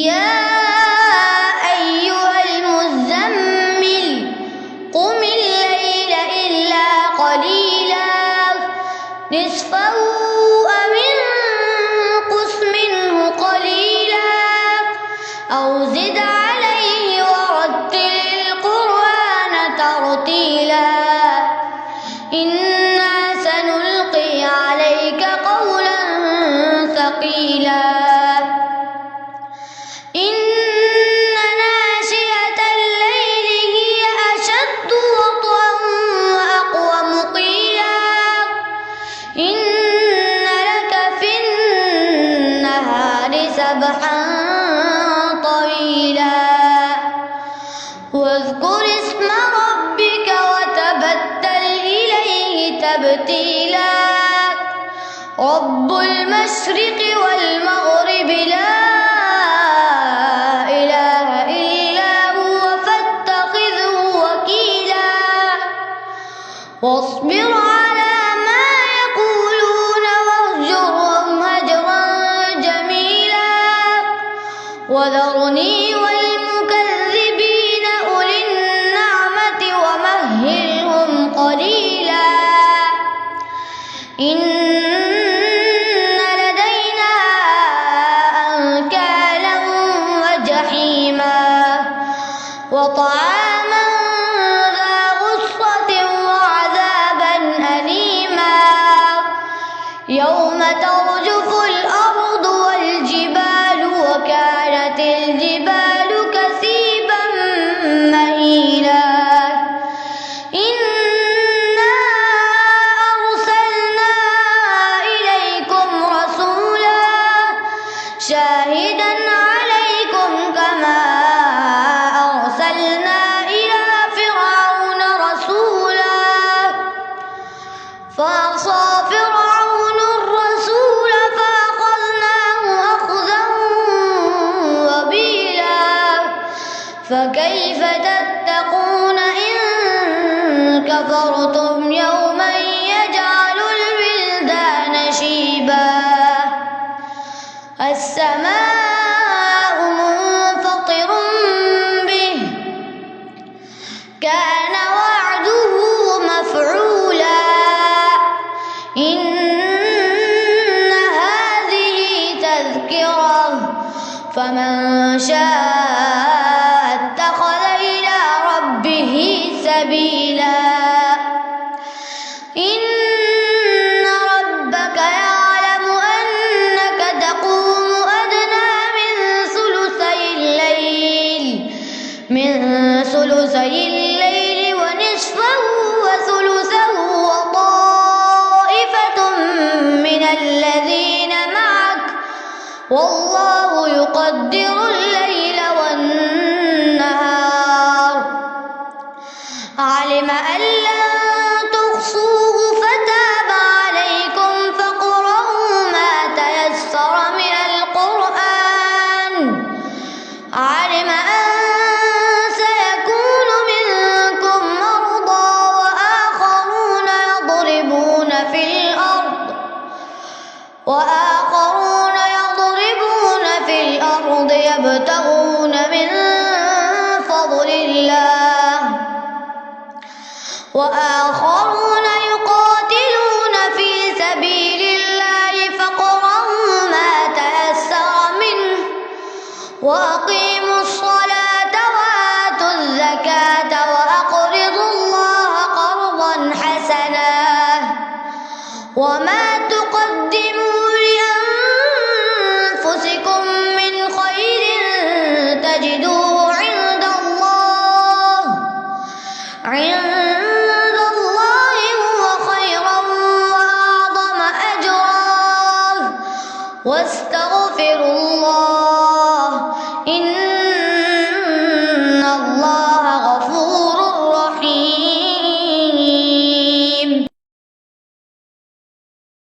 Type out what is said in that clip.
يا أيها المزمل قم الليل إلا قليلا نصفه أو انقص منه قليلا أو زد عليه ورتل القرآن ترتيلا إنا سنلقي عليك قولا ثقيلا إن ناشئة الليل هي أشد وطئا وأقوم قيلا إن لك في النهار سبحا طويلا واذكر اسم ربك وتبتل إليه تبتيلا رب المشرق والمغرب لا إله إلا هو فاتخذه وكيلا واصبر على ما يقولون واهجرهم هجرا جميلا وذرني والمكذبين أولي النعمة ومهلهم قليلا إن لدينا أنكالا وجحيما وطعاما ذا غصة وعذابا أليما يوم ترجف الأرض والجبال وكانت الجبال كثيبا مهيلا إنا أرسلنا إليكم رسولا شاهدا عليكم كما أرسلنا إلى فرعون رسولا فعصى فرعون الرسول فأخذناه أخذا وبيلا فكيف تتقون إن كفرتم يوما يجعل الولدان شيبا السماء منفطر به كان وعده مفعولا إن هذه تذكرة فمن شاء اتخذ إلى ربه سبيلا إن ربك يعلم أنك تقوم أدنى من ثلثي الليل ونصفه وثلثه وطائفة من الذين معك والله يقدر الليل والنهار علم أن لن تحصوه فتاب عليكم فاقرؤوا ما تيسر من القرآن علم أن سيكون منكم مرضى وآخرون يضربون في الأرض يبتغون من فضل الله وآخرون يقاتلون في سبيل الله فاقرؤوا ما تيسر منه وأقيموا الصلاة وآتوا الزكاة وأقرضوا الله قرضا حسنا وما